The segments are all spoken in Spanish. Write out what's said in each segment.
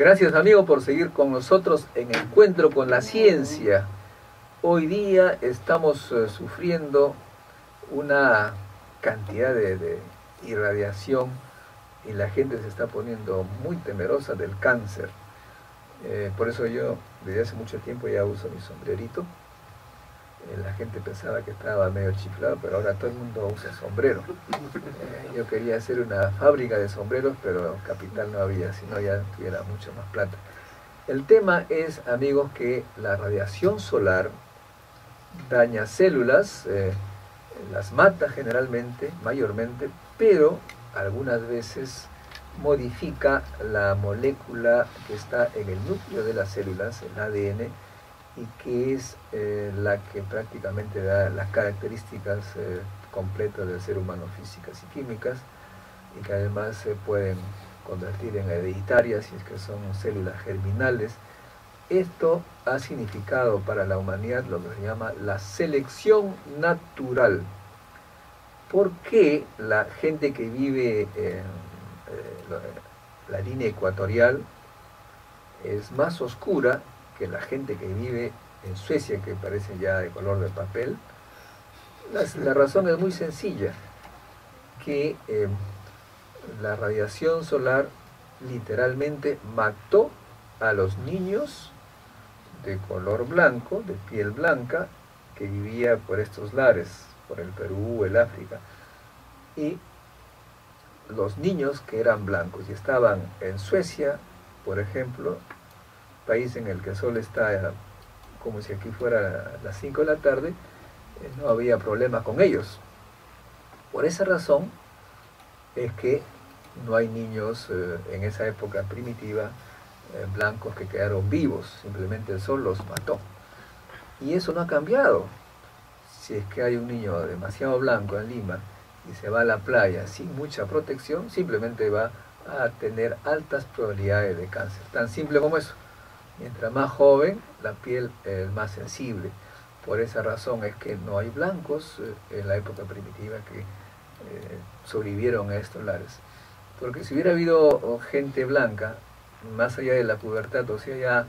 Gracias, amigo, por seguir con nosotros en Encuentro con la Ciencia. Hoy día estamos sufriendo una cantidad de irradiación y la gente se está poniendo muy temerosa del cáncer. Por eso yo desde hace mucho tiempo ya uso mi sombrerito. La gente pensaba que estaba medio chiflado, pero ahora todo el mundo usa sombrero. Yo quería hacer una fábrica de sombreros, pero capital no había, si no ya tuviera mucho más plata. El tema es, amigos, que la radiación solar daña células, las mata generalmente, mayormente, pero algunas veces modifica la molécula que está en el núcleo de las células, el ADN, y que es la que prácticamente da las características completas del ser humano, físicas y químicas, y que además se pueden convertir en hereditarias si es que son células germinales. Esto ha significado para la humanidad lo que se llama la selección natural. ¿Por qué la gente que vive en la línea ecuatorial es más oscura que la gente que vive en Suecia, que parece ya de color de papel? La razón es muy sencilla, que la radiación solar literalmente mató a los niños de color blanco, de piel blanca, que vivía por estos lares, por el Perú, el África, y los niños que eran blancos y estaban en Suecia, por ejemplo, país en el que el sol está como si aquí fuera las 5 de la tarde, no había problema con ellos. Por esa razón es que no hay niños en esa época primitiva blancos que quedaron vivos, simplemente el sol los mató. Y eso no ha cambiado. Si es que hay un niño demasiado blanco en Lima y se va a la playa sin mucha protección, simplemente va a tener altas probabilidades de cáncer. Tan simple como eso. Mientras más joven, la piel es más sensible. Por esa razón es que no hay blancos en la época primitiva que sobrevivieron a estos lares. Porque si hubiera habido gente blanca, más allá de la pubertad, o sea, ya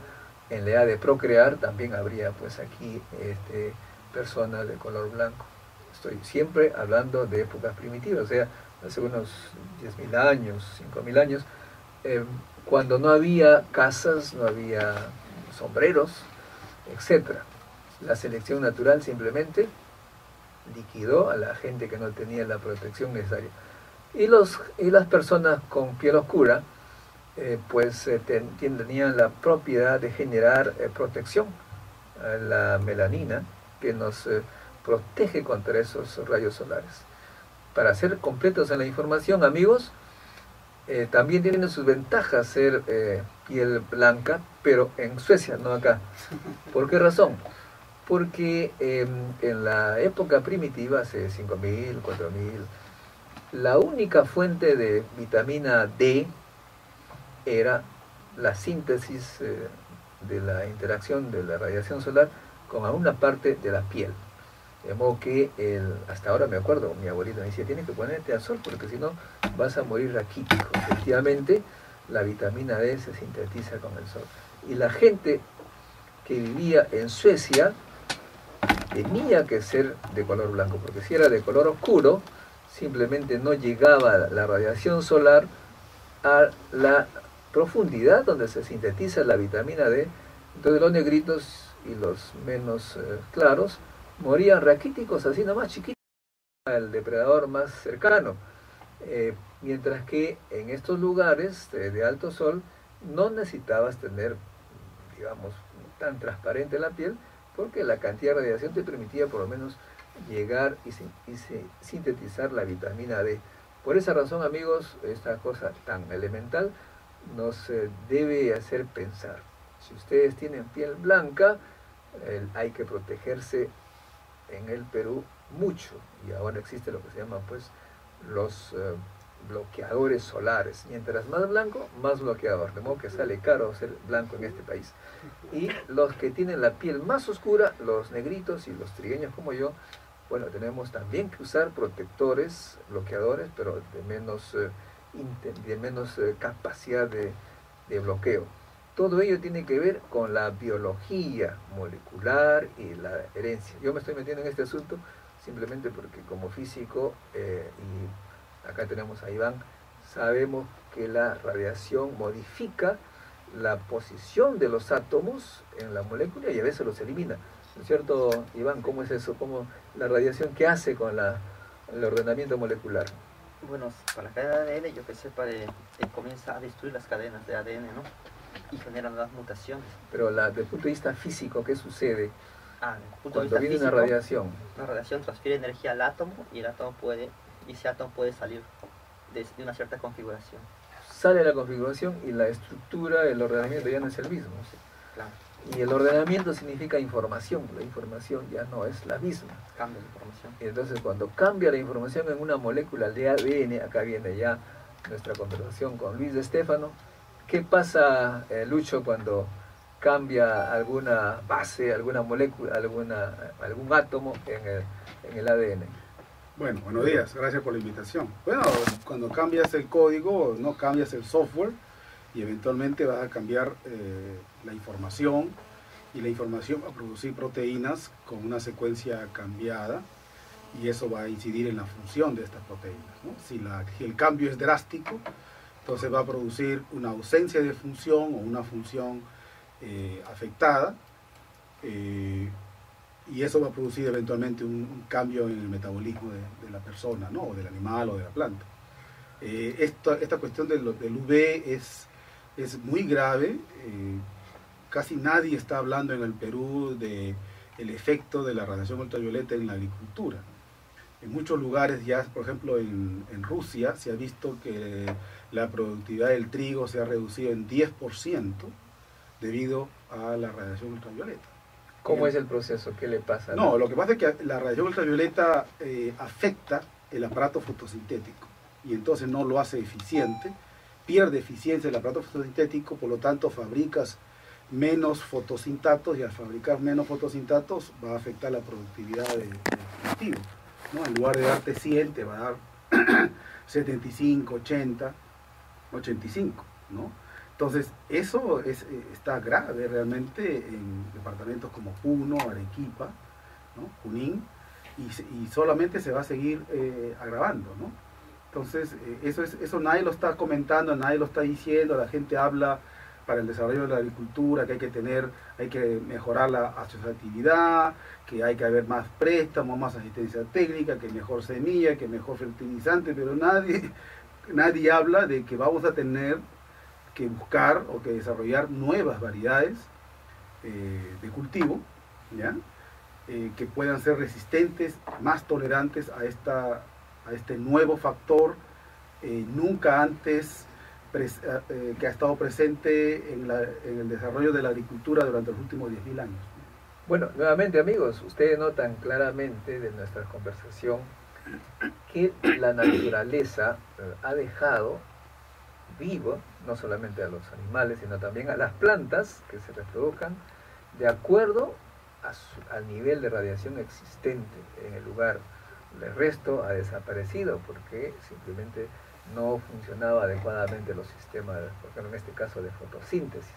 en la edad de procrear, también habría pues aquí personas de color blanco. Estoy siempre hablando de épocas primitivas, o sea, hace unos 10.000 años, 5.000 años, cuando no había casas, no había sombreros, etc. La selección natural simplemente liquidó a la gente que no tenía la protección necesaria. Y las personas con piel oscura, tenían la propiedad de generar protección, la melanina, que nos protege contra esos rayos solares. Para ser completos en la información, amigos, también tiene sus ventajas ser piel blanca, pero en Suecia, no acá. ¿Por qué razón? Porque en la época primitiva, hace 5.000, 4.000, la única fuente de vitamina D era la síntesis de la interacción de la radiación solar con alguna parte de la piel. De modo que hasta ahora me acuerdo, mi abuelito me decía, tienes que ponerte al sol porque si no vas a morir raquítico. Efectivamente, la vitamina D se sintetiza con el sol. Y la gente que vivía en Suecia tenía que ser de color blanco, porque si era de color oscuro, simplemente no llegaba la radiación solar a la profundidad donde se sintetiza la vitamina D. Entonces los negritos y los menos claros morían raquíticos, así nomás chiquitos, al depredador más cercano. Mientras que en estos lugares de alto sol no necesitabas tener, digamos, tan transparente la piel, porque la cantidad de radiación te permitía por lo menos llegar y sintetizar la vitamina D. Por esa razón, amigos, esta cosa tan elemental nos debe hacer pensar. Si ustedes tienen piel blanca, hay que protegerse en el Perú mucho, y ahora existe lo que se llama pues los bloqueadores solares. Mientras más blanco, más bloqueador, de modo que sale caro ser blanco en este país. Y los que tienen la piel más oscura, los negritos y los trigueños como yo, bueno, tenemos también que usar protectores, bloqueadores, pero de menos capacidad de bloqueo. Todo ello tiene que ver con la biología molecular y la herencia. Yo me estoy metiendo en este asunto simplemente porque como físico, y acá tenemos a Iván, sabemos que la radiación modifica la posición de los átomos en la molécula y a veces los elimina. ¿No es cierto, Iván? ¿Cómo es eso? ¿Cómo la radiación qué hace con el ordenamiento molecular? Bueno, con la cadena de ADN, yo que sepa, comienza a destruir las cadenas de ADN, ¿no? Y genera nuevas mutaciones. Pero desde el punto de vista físico, ¿qué sucede cuando viene físico, una radiación? La radiación transfiere energía al átomo y ese átomo puede salir de una cierta configuración. Sale la configuración y la estructura, el ordenamiento ya no es el mismo. Sí, claro. Y el ordenamiento significa información. La información ya no es la misma. Cambia la información. Y entonces cuando cambia la información en una molécula de ADN, acá viene ya nuestra conversación con Luis de Stefano. ¿Qué pasa, Lucho, cuando cambia alguna base, alguna molécula, algún átomo en el ADN? Bueno, buenos días, gracias por la invitación. Bueno, cuando cambias el código, no cambias el software y eventualmente vas a cambiar la información, y la información va a producir proteínas con una secuencia cambiada y eso va a incidir en la función de estas proteínas, ¿no? Si el cambio es drástico, entonces va a producir una ausencia de función o una función afectada, y eso va a producir eventualmente un cambio en el metabolismo de la persona, ¿no? O del animal o de la planta. Esta cuestión del UV es muy grave. Casi nadie está hablando en el Perú del efecto de la radiación ultravioleta en la agricultura. En muchos lugares ya, por ejemplo en Rusia, se ha visto que la productividad del trigo se ha reducido en 10% debido a la radiación ultravioleta. ¿Cómo es el proceso? ¿Qué le pasa? No, lo que pasa es que la radiación ultravioleta afecta el aparato fotosintético y entonces no lo hace eficiente, pierde eficiencia el aparato fotosintético, por lo tanto fabricas menos fotosintatos y al fabricar menos fotosintatos va a afectar la productividad del cultivo, ¿no? En lugar de darte 100 te va a dar 75, 80, 85, ¿no? Entonces, eso está grave realmente en departamentos como Puno, Arequipa, ¿no? Junín, y solamente se va a seguir agravando, ¿no? Entonces, eso nadie lo está comentando, nadie lo está diciendo, la gente habla para el desarrollo de la agricultura, que hay que mejorar la asociatividad, que hay que haber más préstamos, más asistencia técnica, que mejor semilla, que mejor fertilizante, pero nadie habla de que vamos a tener que buscar o que desarrollar nuevas variedades de cultivo, ¿ya? Que puedan ser resistentes, más tolerantes a este nuevo factor nunca antes que ha estado presente en el desarrollo de la agricultura durante los últimos 10.000 años. Bueno, nuevamente amigos, ustedes notan claramente de nuestra conversación que la naturaleza ha dejado vivo no solamente a los animales, sino también a las plantas que se reproduzcan de acuerdo al nivel de radiación existente en el lugar. El resto ha desaparecido porque simplemente no funcionaba adecuadamente los sistemas, por ejemplo en este caso de fotosíntesis.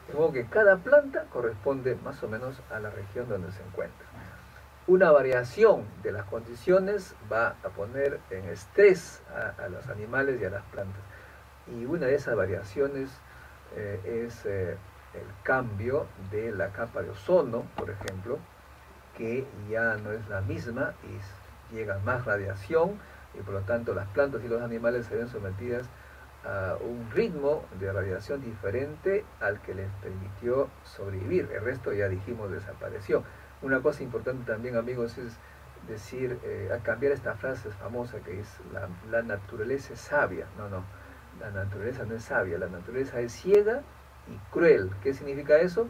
De modo que cada planta corresponde más o menos a la región donde se encuentra. Una variación de las condiciones va a poner en estrés a los animales y a las plantas. Y una de esas variaciones es el cambio de la capa de ozono, por ejemplo, que ya no es la misma y llega más radiación y por lo tanto las plantas y los animales se ven sometidas a un ritmo de radiación diferente al que les permitió sobrevivir. El resto ya dijimos desapareció. Una cosa importante también, amigos, es decir, a cambiar esta frase famosa que es la naturaleza es sabia. No, la naturaleza no es sabia, la naturaleza es ciega y cruel. ¿Qué significa eso?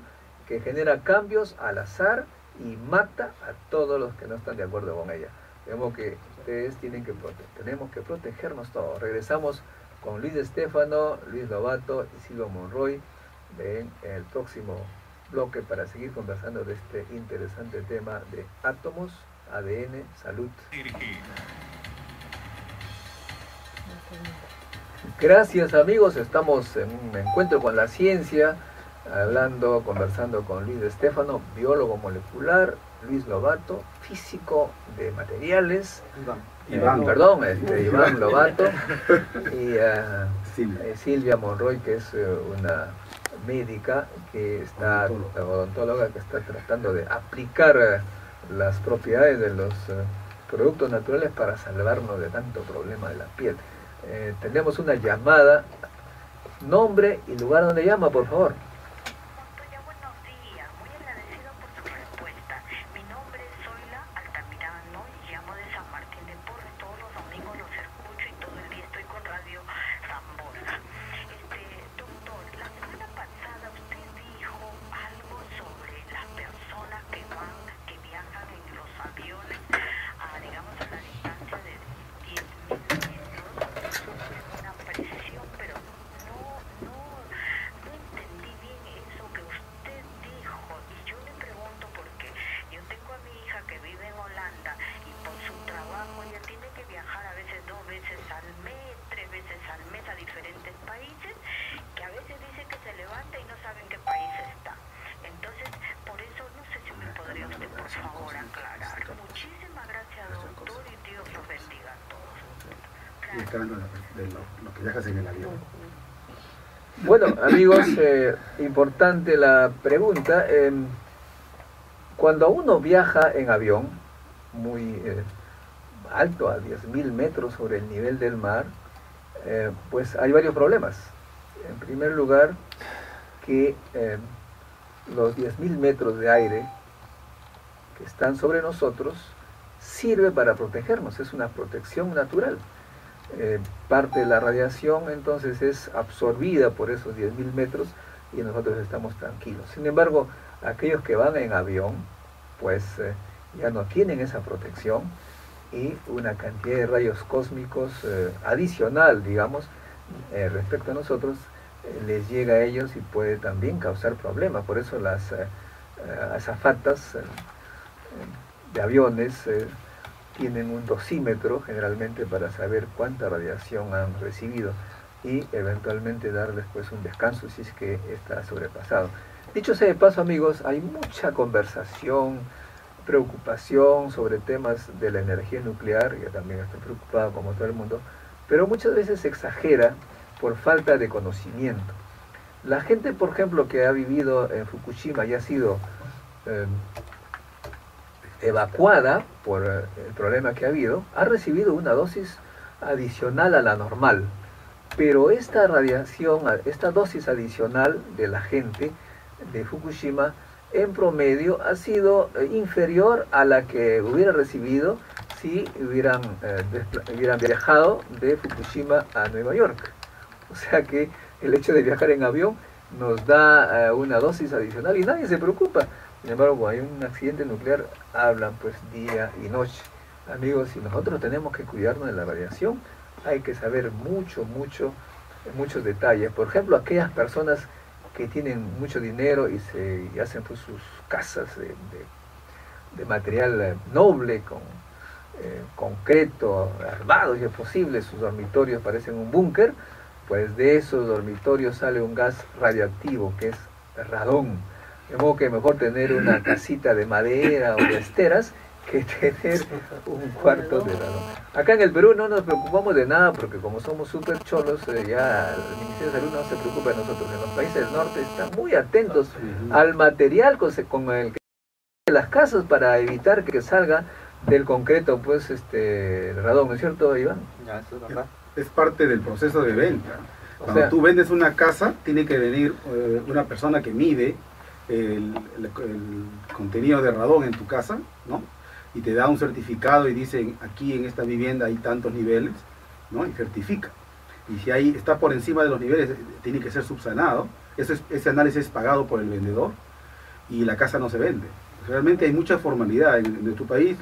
Que genera cambios al azar y mata a todos los que no están de acuerdo con ella. Vemos que ustedes tenemos que protegernos todos. Regresamos con Luis de Stefano, Luis Lobato y Silvio Monroy en el próximo bloque para seguir conversando de este interesante tema de átomos, ADN, salud. Gracias amigos, estamos en un encuentro con la ciencia conversando con Luis Estefano, biólogo molecular, Luis Lobato, físico de materiales, Iván Lobato, y Silvia Monroy, que es una médica que está, odontóloga, que está tratando de aplicar las propiedades de los productos naturales para salvarnos de tanto problema de la piel. Tenemos una llamada, nombre y lugar donde llama, por favor. De lo que viajas en el avión. Bueno, amigos, importante la pregunta. Cuando uno viaja en avión muy alto, a 10.000 metros sobre el nivel del mar, pues hay varios problemas. En primer lugar, que los 10.000 metros de aire que están sobre nosotros sirve para protegernos, es una protección natural. Parte de la radiación entonces es absorbida por esos 10.000 metros y nosotros estamos tranquilos. Sin embargo, aquellos que van en avión pues ya no tienen esa protección y una cantidad de rayos cósmicos adicional, digamos, respecto a nosotros, les llega a ellos y puede también causar problemas. Por eso las azafatas de aviones tienen un dosímetro generalmente para saber cuánta radiación han recibido y eventualmente darles pues un descanso si es que está sobrepasado. Dicho sea de paso, amigos, hay mucha conversación, preocupación sobre temas de la energía nuclear. Yo también estoy preocupado como todo el mundo, pero muchas veces se exagera por falta de conocimiento. La gente, por ejemplo, que ha vivido en Fukushima y ha sido evacuada por el problema que ha habido, ha recibido una dosis adicional a la normal. Pero esta radiación, esta dosis adicional de la gente de Fukushima, en promedio ha sido inferior a la que hubiera recibido si hubieran viajado de Fukushima a Nueva York. O sea que el hecho de viajar en avión nos da una dosis adicional y nadie se preocupa. Sin embargo, cuando hay un accidente nuclear, hablan pues día y noche. Amigos, si nosotros tenemos que cuidarnos de la radiación, hay que saber muchos detalles. Por ejemplo, aquellas personas que tienen mucho dinero y hacen pues sus casas de material noble, con concreto, armado si es posible, sus dormitorios parecen un búnker, pues de esos dormitorios sale un gas radioactivo que es radón. De modo que mejor tener una casita de madera o de esteras que tener un cuarto de radón. Acá en el Perú no nos preocupamos de nada porque como somos súper cholos, ya el Ministerio de Salud no se preocupa de nosotros. En los países del norte están muy atentos al material con el que las casas para evitar que salga del concreto pues el radón, ¿no es cierto, Iván? Ya, eso es verdad. Es parte del proceso de venta. Cuando tú vendes una casa, tiene que venir una persona que mide el contenido de radón en tu casa, ¿no? Y te da un certificado y dice, aquí en esta vivienda hay tantos niveles, ¿no? Y certifica. Y si ahí está por encima de los niveles, tiene que ser subsanado. Ese análisis es pagado por el vendedor y la casa no se vende. Realmente hay mucha formalidad en nuestro país.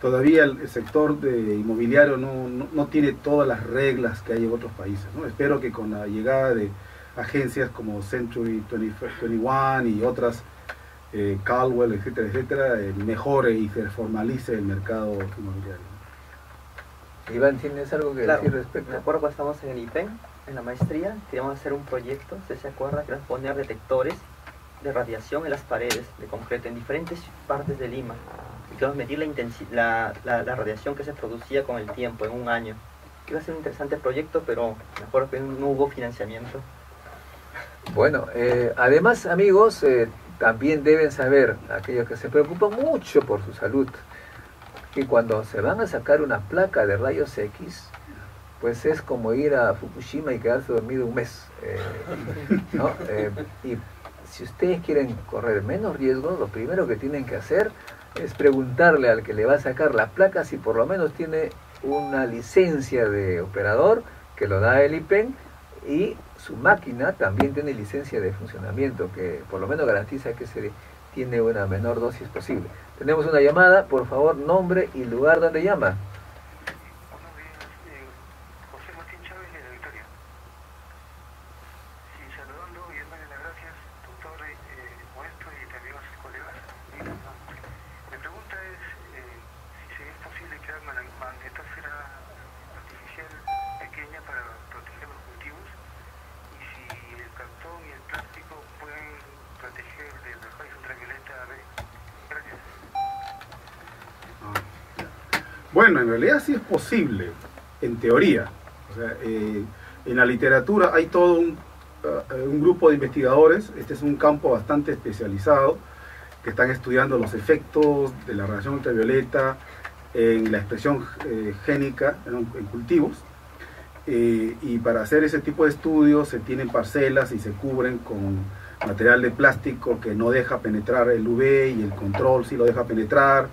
Todavía el sector inmobiliario no tiene todas las reglas que hay en otros países, ¿no? Espero que con la llegada de agencias como Century 21 y otras, Caldwell, etcétera, etcétera, mejore y se formalice el mercado inmobiliario. Iván, ¿tienes algo que decir respecto? Me acuerdo cuando estamos en el IPEN, en la maestría queríamos hacer un proyecto, ¿se acuerda? Queríamos poner detectores de radiación en las paredes de concreto en diferentes partes de Lima. Y queríamos medir la radiación que se producía con el tiempo, en un año. Iba a ser un interesante proyecto, pero me acuerdo que no hubo financiamiento. Bueno, además, amigos, también deben saber, aquellos que se preocupan mucho por su salud, que cuando se van a sacar una placa de rayos X, pues es como ir a Fukushima y quedarse dormido un mes, ¿no? Y si ustedes quieren correr menos riesgo, lo primero que tienen que hacer es preguntarle al que le va a sacar la placa si por lo menos tiene una licencia de operador, que lo da el IPEN, y su máquina también tiene licencia de funcionamiento, que por lo menos garantiza que se tiene una menor dosis posible. Tenemos una llamada, por favor, nombre y lugar donde llama. Buenos días, José Martín Chávez de la Victoria. Sí, saludando y dándole las gracias, doctor, maestro y también a sus colegas. Mi pregunta es si es posible crear una magnetosfera artificial pequeña para proteger los cultivos y si el cartón y el plástico pueden proteger de los rayos ultravioleta. Gracias. Bueno, en realidad sí es posible, en teoría. O sea, en la literatura hay todo un grupo de investigadores, este es un campo bastante especializado, que están estudiando los efectos de la radiación ultravioleta en la expresión génica en cultivos. Y para hacer ese tipo de estudios se tienen parcelas y se cubren con material de plástico que no deja penetrar el UV y el control sí lo deja penetrar,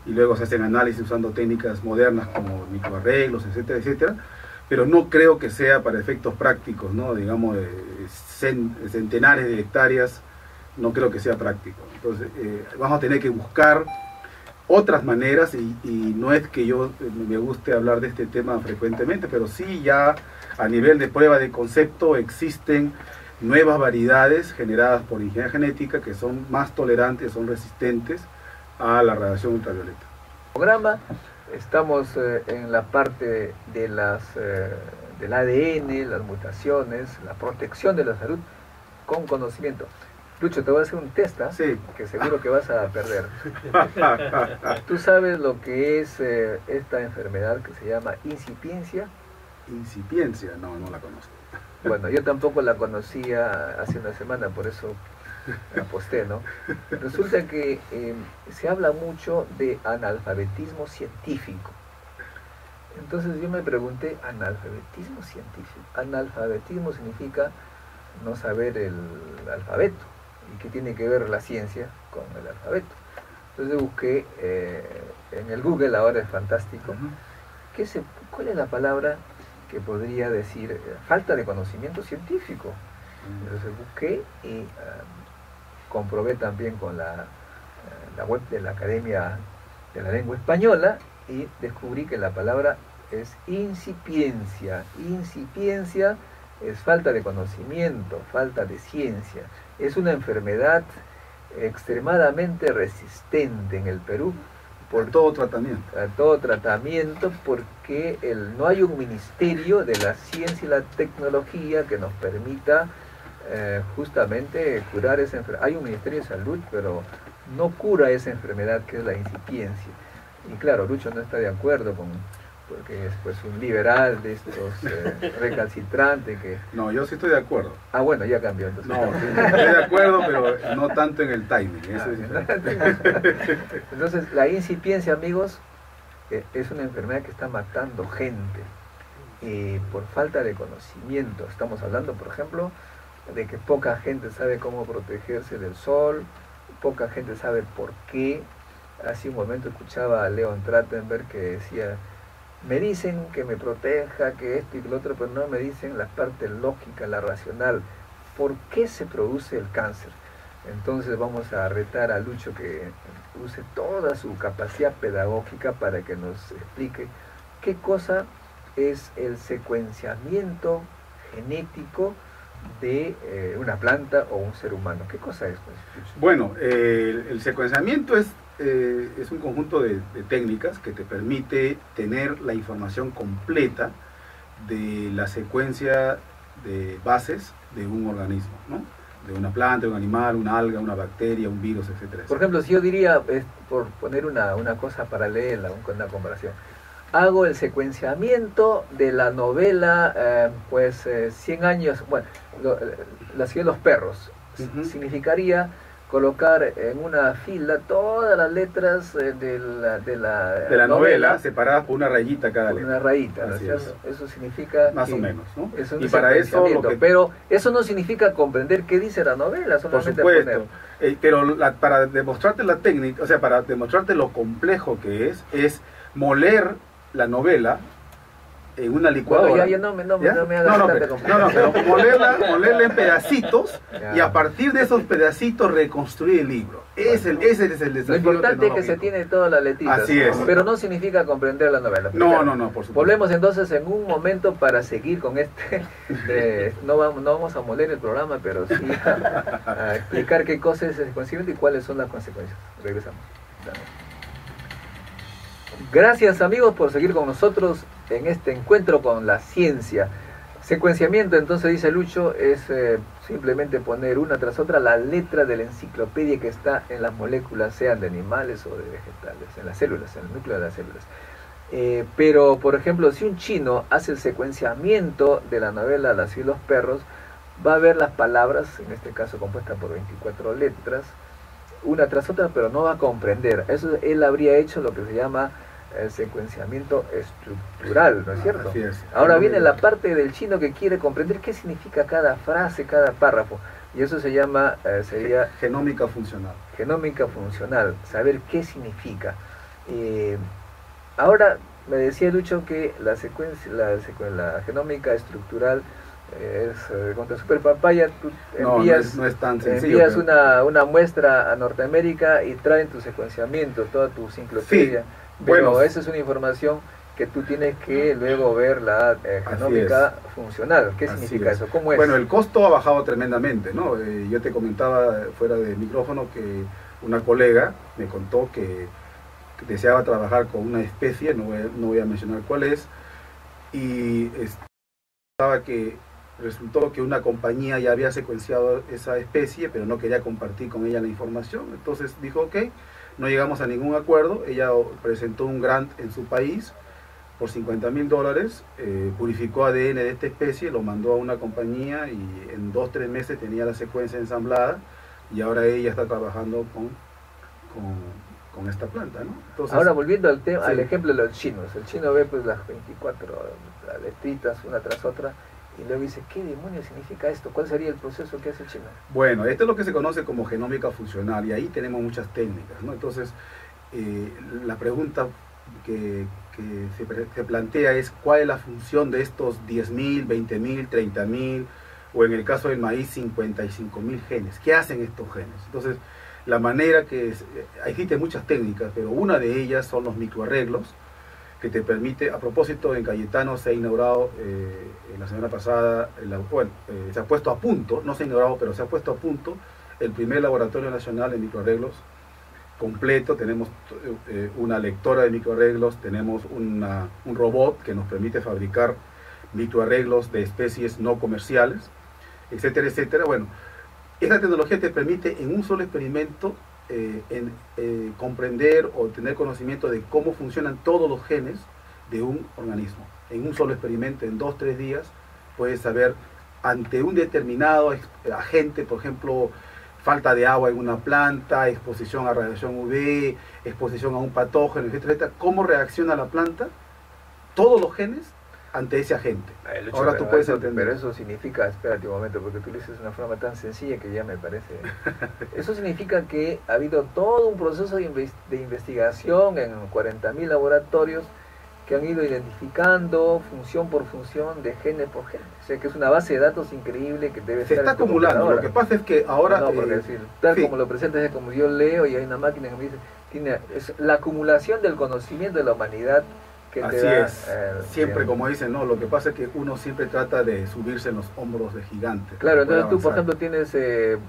y luego se hacen análisis usando técnicas modernas como microarreglos, etcétera, etcétera, pero no creo que sea para efectos prácticos, ¿no? Digamos, centenares de hectáreas, no creo que sea práctico. Entonces, vamos a tener que buscar otras maneras, y no es que yo me guste hablar de este tema frecuentemente, pero sí ya a nivel de prueba de concepto existen nuevas variedades generadas por ingeniería genética que son más tolerantes, son resistentes a la radiación ultravioleta. Programa, estamos en la parte de del ADN, las mutaciones, la protección de la salud con conocimiento. Lucho, te voy a hacer un test, ¿eh? Sí. Que seguro que vas a perder. ¿Tú sabes lo que es esta enfermedad que se llama incipiencia? Incipiencia, no la conozco. Bueno, yo tampoco la conocía hace una semana, por eso aposté, ¿no? Resulta que se habla mucho de analfabetismo científico. Entonces yo me pregunté, ¿analfabetismo científico? Analfabetismo significa no saber el alfabeto. ¿Y qué tiene que ver la ciencia con el alfabeto? Entonces busqué en el Google, ahora es fantástico, ¿cuál es la palabra que podría decir falta de conocimiento científico? Entonces busqué y comprobé también con la web de la Academia de la Lengua Española y descubrí que la palabra es incipiencia. Incipiencia es falta de conocimiento, falta de ciencia. Es una enfermedad extremadamente resistente en el Perú. Por todo tratamiento. A todo tratamiento, porque no hay un ministerio de la ciencia y la tecnología que nos permita justamente curar esa enfermedad. Hay un ministerio de salud, pero no cura esa enfermedad que es la incipiencia. Y claro, Lucho no está de acuerdo porque es pues un liberal de estos recalcitrantes que... No, yo sí estoy de acuerdo. Ah, bueno, ya cambió entonces. No, sí, estoy de acuerdo, pero no tanto en el timing. Eso es diferente. Entonces, la incipiencia, amigos, es una enfermedad que está matando gente por falta de conocimiento. Estamos hablando, por ejemplo, de que poca gente sabe cómo protegerse del sol, poca gente sabe por qué. Hace un momento escuchaba a Leon Trachtenberg que decía: me dicen que me proteja, que esto y que lo otro, pero no me dicen la parte lógica, la racional. ¿Por qué se produce el cáncer? Entonces vamos a retar a Lucho que use toda su capacidad pedagógica para que nos explique qué cosa es el secuenciamiento genético de una planta o un ser humano. ¿Qué cosa es, pues, Lucho? Bueno, el secuenciamiento es un conjunto de técnicas que te permite tener la información completa de la secuencia de bases de un organismo, ¿no? De una planta, un animal, una alga, una bacteria, un virus, etcétera. Por ejemplo, si yo diría, por poner una cosa paralela, una comparación, hago el secuenciamiento de la novela, 100 años, bueno, La ciudad de los perros, significaría colocar en una fila todas las letras de la novela separadas por una rayita cada letra. Una rayita, ¿no es cierto? Eso significa más o menos, ¿no? Y para eso pero eso no significa comprender qué dice la novela, solamente por supuesto, pero para demostrarte la técnica, o sea, para demostrarte lo complejo que es moler la novela en una licuadora. No me hagas tanta complicación. Pero molerla en pedacitos y a partir de esos pedacitos reconstruir el libro. Ese es el desafío. Lo importante es que se tiene todas las letritas. Así es. Pero no significa comprender la novela. No, por supuesto. Volvemos entonces en un momento para seguir con no vamos a moler el programa, pero sí a explicar qué cosa es el secuenciamiento y cuáles son las consecuencias. Regresamos. Gracias amigos por seguir con nosotros en este encuentro con la ciencia. Secuenciamiento, entonces dice Lucho, es simplemente poner una tras otra la letra de la enciclopedia que está en las moléculas, sean de animales o de vegetales, en las células, en el núcleo de las células. Pero, por ejemplo, si un chino hace el secuenciamiento de la novela La ciudad de los perros, va a ver las palabras, en este caso compuestas por 24 letras, una tras otra, pero no va a comprender. Eso él habría hecho lo que se llama el secuenciamiento estructural, ¿no es cierto? Así es. Ahora viene la parte del chino que quiere comprender qué significa cada frase, cada párrafo, y eso se llama, sería genómica funcional. Genómica funcional, saber qué significa. Ahora me decía Lucho que la genómica estructural contra Super Papaya, tú envías, no es tan sencillo, envías una muestra a Norteamérica y traen tu secuenciamiento, toda tu enciclopedia. Sí. Pero Bueno, esa es una información que tú tienes que luego ver la genómica funcional. ¿Qué significa eso? ¿Cómo es? Bueno, el costo ha bajado tremendamente, ¿no? Yo te comentaba fuera de micrófono que una colega me contó que deseaba trabajar con una especie, no voy a mencionar cuál es, y resultó que una compañía ya había secuenciado esa especie, pero no quería compartir con ella la información. Entonces dijo, ok, no llegamos a ningún acuerdo. Ella presentó un grant en su país por $50.000, purificó ADN de esta especie, lo mandó a una compañía y en 2-3 meses tenía la secuencia ensamblada y ahora ella está trabajando con esta planta, ¿no? Entonces, ahora volviendo al tema, sí, al ejemplo de los chinos, el chino ve pues las 24 letritas una tras otra y luego dice, ¿qué demonios significa esto? ¿Cuál sería el proceso que hace el chino? Bueno, esto es lo que se conoce como genómica funcional y ahí tenemos muchas técnicas, ¿no? Entonces, la pregunta que se plantea es ¿cuál es la función de estos 10.000, 20.000, 30.000 o en el caso del maíz 55.000 genes? ¿Qué hacen estos genes? Entonces, la manera existen muchas técnicas, pero una de ellas son los microarreglos, que te permite, a propósito, en Cayetano se ha inaugurado la semana pasada, se ha puesto a punto, no se ha inaugurado, pero se ha puesto a punto el primer laboratorio nacional de microarreglos completo. Tenemos una lectora de microarreglos, tenemos un robot que nos permite fabricar microarreglos de especies no comerciales, etcétera, etcétera. Bueno, esta tecnología te permite en un solo experimento comprender o tener conocimiento de cómo funcionan todos los genes de un organismo. En un solo experimento, en 2-3 días, puedes saber ante un determinado agente, por ejemplo, falta de agua en una planta, exposición a radiación UV, exposición a un patógeno, etcétera, etcétera, cómo reacciona la planta, todos los genes ante ese agente. Lucho, ahora tú puedes entender. Pero eso significa, espérate un momento, porque tú lo dices de una forma tan sencilla que ya me parece. Eso significa que ha habido todo un proceso de investigación en 40.000 laboratorios que han ido identificando función por función de gene por gene. O sea que es una base de datos increíble que debe se estar está acumulando. Lo que pasa es que ahora... No, porque tal como lo presentas es como yo leo y hay una máquina que me dice, es la acumulación del conocimiento de la humanidad. Así es, siempre como dicen, no, lo que pasa es que uno siempre trata de subirse en los hombros de gigantes. Claro, entonces tú por ejemplo tienes el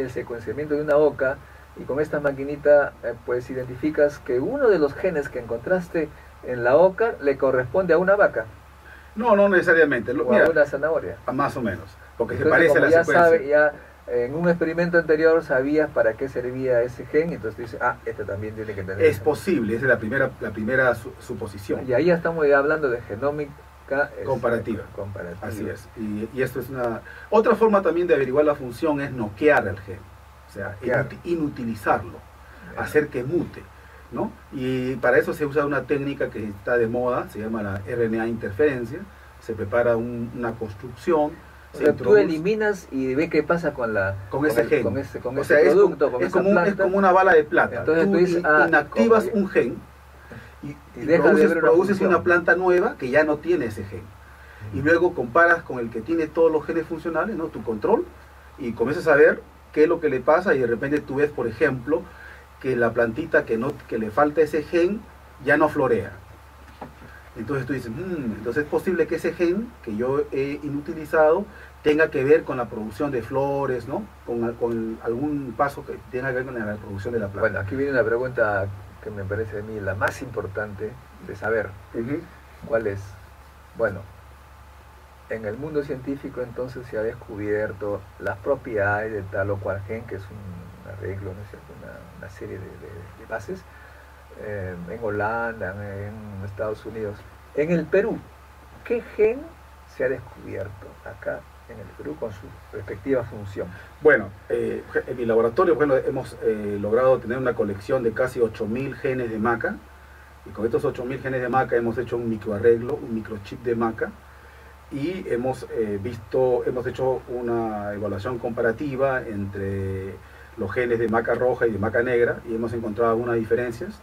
secuenciamiento de una oca y con esta maquinita pues identificas que uno de los genes que encontraste en la oca le corresponde a una vaca. No, no necesariamente. o Mira, a una zanahoria. más o menos, porque se Entonces, parece como la ya secuencia. sabe, ya en un experimento anterior sabías para qué servía ese gen, entonces dices, este también tiene que tener. Es posible, esa es la primera suposición. Y ahí ya estamos ya hablando de genómica Comparativa. comparativa. Así es. Y esto es una... Otra forma también de averiguar la función es noquear el gen. O sea, Noquear. inutilizarlo, Ya. hacer que mute, ¿no? Y para eso se usa una técnica que está de moda, se llama la RNA interferencia. Se prepara una construcción. O se sea, tú introduce eliminas y ve qué pasa con ese gen. con O ese sea, producto, con es esa como, planta. es como una bala de plata. Entonces tú tú dices, inactivas como- un gen y deja de ver una produces función. una planta nueva que ya no tiene ese gen. Y luego comparas con el que tiene todos los genes funcionales, ¿no? Tu control, y comienzas a ver qué es lo que le pasa y de repente tú ves, por ejemplo, que la plantita que le falta ese gen ya no florea. Entonces tú dices, entonces es posible que ese gen que yo he inutilizado tenga que ver con la producción de flores, ¿no? Con algún paso que tenga que ver con la producción de la planta. Bueno, aquí viene una pregunta que me parece a mí la más importante de saber. Ujú. ¿Cuál es? Bueno, en el mundo científico entonces se ha descubierto las propiedades de tal o cual gen, que es un arreglo, ¿no es cierto? Una serie de bases, en Holanda, en Estados Unidos. En el Perú, ¿qué gen se ha descubierto acá en el Perú con su respectiva función? Bueno, en mi laboratorio hemos logrado tener una colección de casi 8.000 genes de maca, y con estos 8.000 genes de maca hemos hecho un microarreglo, un microchip de maca, y hemos hecho una evaluación comparativa entre los genes de maca roja y de maca negra, y hemos encontrado algunas diferencias.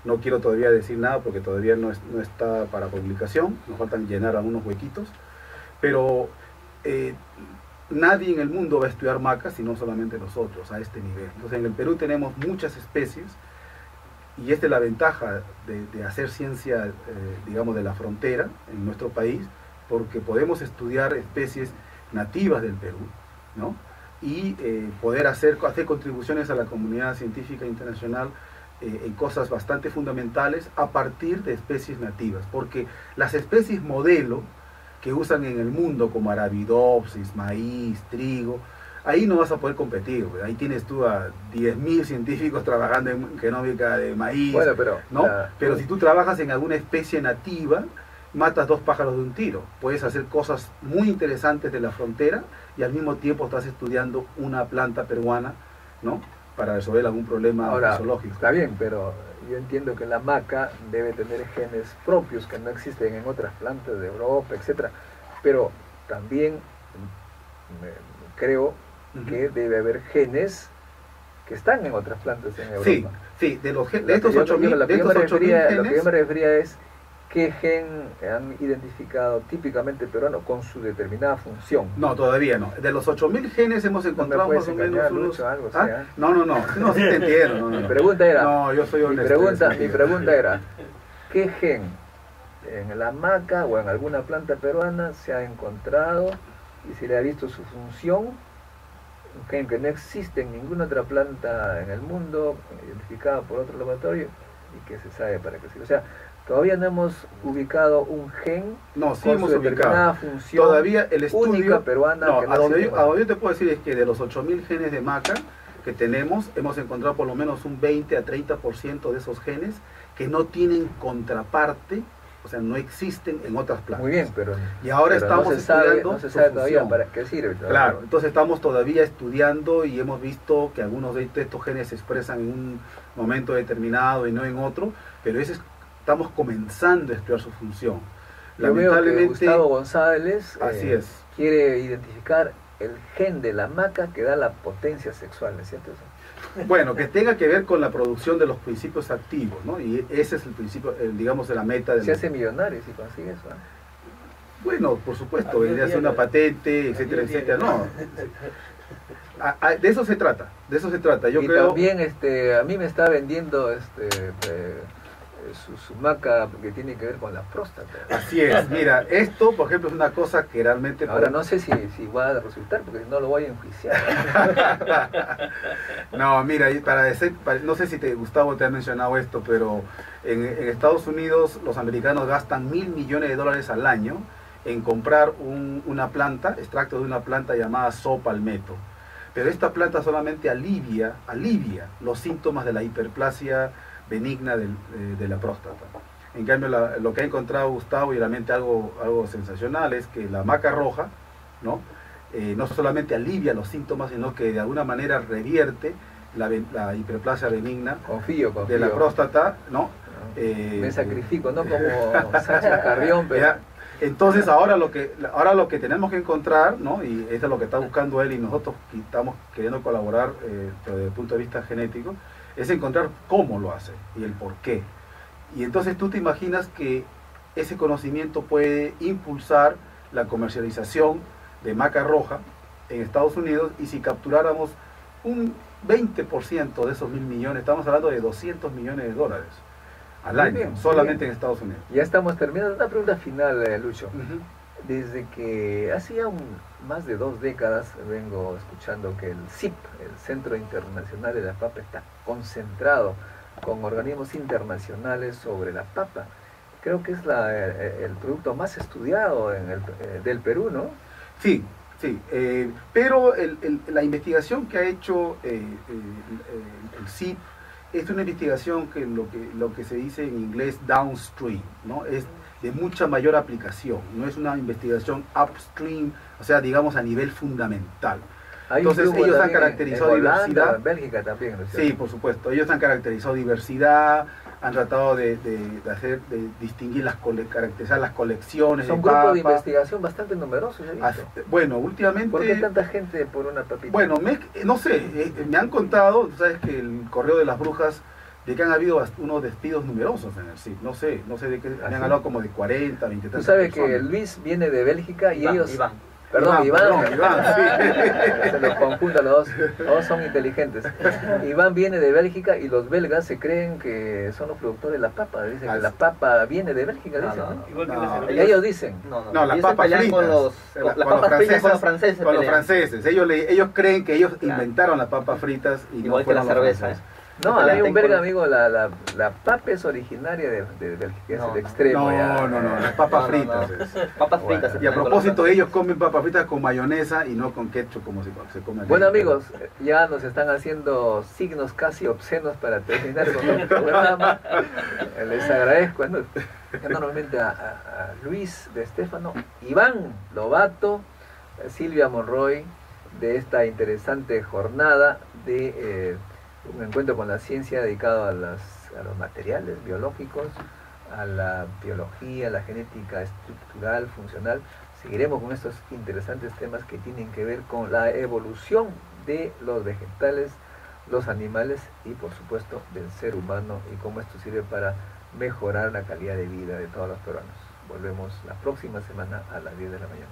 No quiero todavía decir nada porque todavía no está para publicación, nos faltan llenar algunos huequitos, pero nadie en el mundo va a estudiar maca sino solamente nosotros a este nivel. Entonces en el Perú tenemos muchas especies y esta es la ventaja de hacer ciencia, digamos, de la frontera en nuestro país, porque podemos estudiar especies nativas del Perú, ¿no? Y poder hacer contribuciones a la comunidad científica internacional en cosas bastante fundamentales a partir de especies nativas, porque las especies modelo que usan en el mundo como Arabidopsis, maíz, trigo, ahí no vas a poder competir, ahí tienes tú a 10.000 científicos trabajando en genómica de maíz, Bueno, pero, ¿no? Pero si tú trabajas en alguna especie nativa, matas dos pájaros de un tiro, puedes hacer cosas muy interesantes de la frontera y al mismo tiempo estás estudiando una planta peruana, ¿no? Para resolver algún problema fisiológico. Está bien, pero yo entiendo que la maca debe tener genes propios que no existen en otras plantas de Europa, etcétera. Pero también creo que debe haber genes que están en otras plantas en Europa. Sí, de estos 8.000 Lo que yo genes, me refería es qué gen han identificado típicamente peruano con su determinada función. No, todavía no. De los 8.000 genes hemos encontrado más o menos unos... algo, ¿Ah? sea. No, sí te entiendo. No. Mi pregunta era, no, yo soy honesto. mi pregunta era, ¿qué gen en la maca o en alguna planta peruana se ha encontrado y se le ha visto su función? Un gen que no existe en ninguna otra planta en el mundo, identificada por otro laboratorio y que se sabe para qué sirve. O sea, todavía no hemos ubicado un gen no, sí con hemos su determinada ubicado. función Todavía el estudio única peruana. No, que a donde existe. yo te puedo decir es que de los 8.000 genes de maca que tenemos, hemos encontrado por lo menos un 20 a 30% de esos genes que no tienen contraparte, o sea, no existen en otras plantas. Muy bien, pero y ahora pero estamos estudiando no se su sabe todavía función. para qué sirve. Todavía. Claro, entonces estamos todavía estudiando y hemos visto que algunos de estos genes se expresan en un momento determinado y no en otro, pero estamos comenzando a estudiar su función. Yo veo que Gustavo González así es. quiere identificar el gen de la maca que da la potencia sexual, ¿no es cierto? Bueno, que tenga que ver con la producción de los principios activos, ¿no? Y ese es el principio, digamos, de la meta. Se hace millonario si consigue eso, ¿eh? Bueno, por supuesto, vendría a ser una patente, etcétera, etcétera. No. De eso se trata, de eso se trata. Yo creo. También a mí me está vendiendo su maca que tiene que ver con la próstata. Así es, mira, esto por ejemplo es una cosa que realmente... Ahora no sé si va a resultar porque no lo voy a enjuiciar. No, mira, no sé si Gustavo te ha mencionado esto, pero en Estados Unidos los americanos gastan $1.000 millones al año en comprar una planta, extracto de una planta llamada zopalmeto. Pero esta planta solamente alivia los síntomas de la hiperplasia benigna de la próstata. En cambio, lo que ha encontrado Gustavo, y realmente algo sensacional, es que la maca roja, ¿no? No solamente alivia los síntomas, sino que de alguna manera revierte la hiperplasia benigna de la próstata, ¿no? Me sacrifico, no como Sacha Carrión, pero... Entonces ahora lo que tenemos que encontrar, ¿no? Y esto es lo que está buscando él y nosotros estamos queriendo colaborar pero desde el punto de vista genético, es encontrar cómo lo hace y el por qué. Y entonces tú te imaginas que ese conocimiento puede impulsar la comercialización de maca roja en Estados Unidos, y si capturáramos un 20% de esos 1.000 millones, estamos hablando de $200 millones al año, bien, solamente bien. en Estados Unidos. Ya estamos terminando. Una pregunta final, Lucho. Uh-huh. Desde que hace ya más de 2 décadas vengo escuchando que el CIP, el Centro Internacional de la Papa, está concentrado con organismos internacionales sobre la papa. Creo que es el producto más estudiado del Perú, ¿no? Sí, sí, pero la investigación que ha hecho el CIP es una investigación que lo que se dice en inglés downstream, ¿no? Es de mucha mayor aplicación, no es una investigación upstream, o sea, digamos a nivel fundamental. Entonces ellos han caracterizado diversidad. En Bélgica también, ¿no es Sí, cierto? por supuesto, ellos han caracterizado diversidad, han tratado de distinguir caracterizar las colecciones. Son de grupos papa. de investigación bastante numerosos, he visto. Bueno, últimamente... ¿Por qué tanta gente por una papita? Bueno, no sé, me han contado, tú sabes que el Correo de las Brujas, de que han habido unos despidos numerosos en el CIP, no sé de qué, me han hablado como de 40, 23 Tú sabes personas. que Luis viene de Bélgica y ellos... Iván. Perdón, Iván, sí. se los confundan los dos son inteligentes. Iván viene de Bélgica y los belgas se creen que son los productores de la papa. Dicen que la papa viene de Bélgica, dicen, ¿no? Igual que No. Y ellos dicen. No, las papas fritas. Con las papas fritas con los franceses. Con los pelean. franceses. Ellos creen que ellos Claro. inventaron las papas fritas y Igual no que la fueron los cerveza, franceses. No, a mí un Con belga los- amigo, la papa es originaria de Bélgica, es No, el extremo. ya. No, las papas No, fritas. Papas Bueno. fritas. se Y a pelean con los propósito, franceses. ellos comen papas fritas con mayonesa y no con ketchup como se come aquí. Bueno amigos, ya nos están haciendo signos casi obscenos para terminar con el programa. Les agradezco enormemente a Luis de Estéfano, Iván Lobato, Silvia Monroy, de esta interesante jornada de un encuentro con la ciencia dedicado a los materiales biológicos, a la biología, la genética estructural, funcional. Seguiremos con estos interesantes temas que tienen que ver con la evolución de los vegetales, los animales y por supuesto del ser humano, y cómo esto sirve para mejorar la calidad de vida de todos los peruanos. Volvemos la próxima semana a las 10 de la mañana.